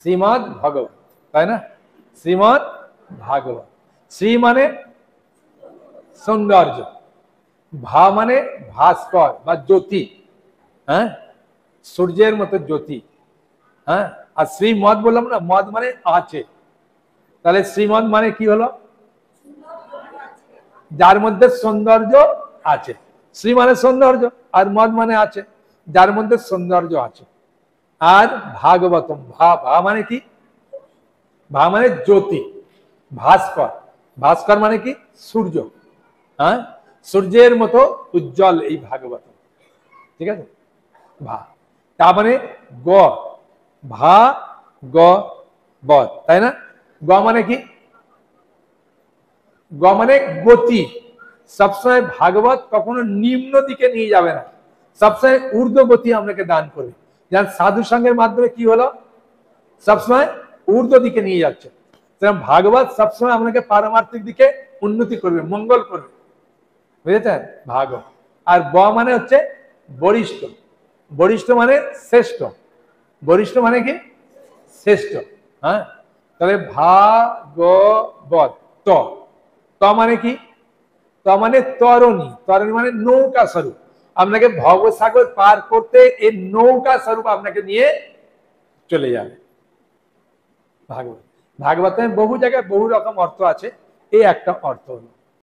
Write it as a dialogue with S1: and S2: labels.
S1: শ্রীমদ ভগবত, তাই না? শ্রীমদ ভাগবত। শ্রী মানে সৌন্দর্য, ভা মানে ভাস্কর বা জ্যোতি, হ্যাঁ, সূর্যের মতো জ্যোতি, হ্যাঁ। আর শ্রীমদ বললাম না, মদ মানে আছে, তাহলে শ্রীমদ মানে কি হলো? যার মধ্যে সৌন্দর্য আছে। শ্রী মানে সৌন্দর্য, আর মদ মানে আছে, যার মধ্যে সৌন্দর্য আছে। আর ভাগবতম, ভা ভা মানে কি? ভা মানে জ্যোতি, ভাস্কর। ভাস্কর মানে কি? সূর্য, হ্যাঁ, সূর্যের মতো উজ্জ্বল এই ভাগবত, ঠিক আছে? ভা, তার মানে গ, ভা গ বত, তাই না? গ মানে কি? গ মানে গতি। সবসময় ভাগবত কখনো নিম্ন দিকে নিয়ে যাবে না, সবসময় ঊর্ধ্ব গতি আপনাকে দান করবে। যেমন সাধু সঙ্গের মাধ্যমে কি হলো, সবসময় ঊর্ধ্ব দিকে নিয়ে যাচ্ছে, সেরকম ভাগবত সবসময় আপনাকে পারমার্থিক দিকে উন্নতি করবে, মঙ্গল করবে, বুঝেছেন? ভাগবত। আর ব মানে হচ্ছে বরিষ্ঠ, বরিষ্ঠ মানে শ্রেষ্ঠ, বরিষ্ঠ মানে কি? শ্রেষ্ঠ, হ্যাঁ। তাহলে ভাগবত, ত, ত মানে কি? ত মানে তরণী, তরণী মানে নৌকা স্বরূপ। আপনাকে ভবসাগর পার করতে এই নৌকা স্বরূপ আপনাকে নিয়ে চলে যাবে ভাগবত। ভাগবতের বহু জায়গায় বহু রকম অর্থ আছে, এই একটা অর্থ হলো।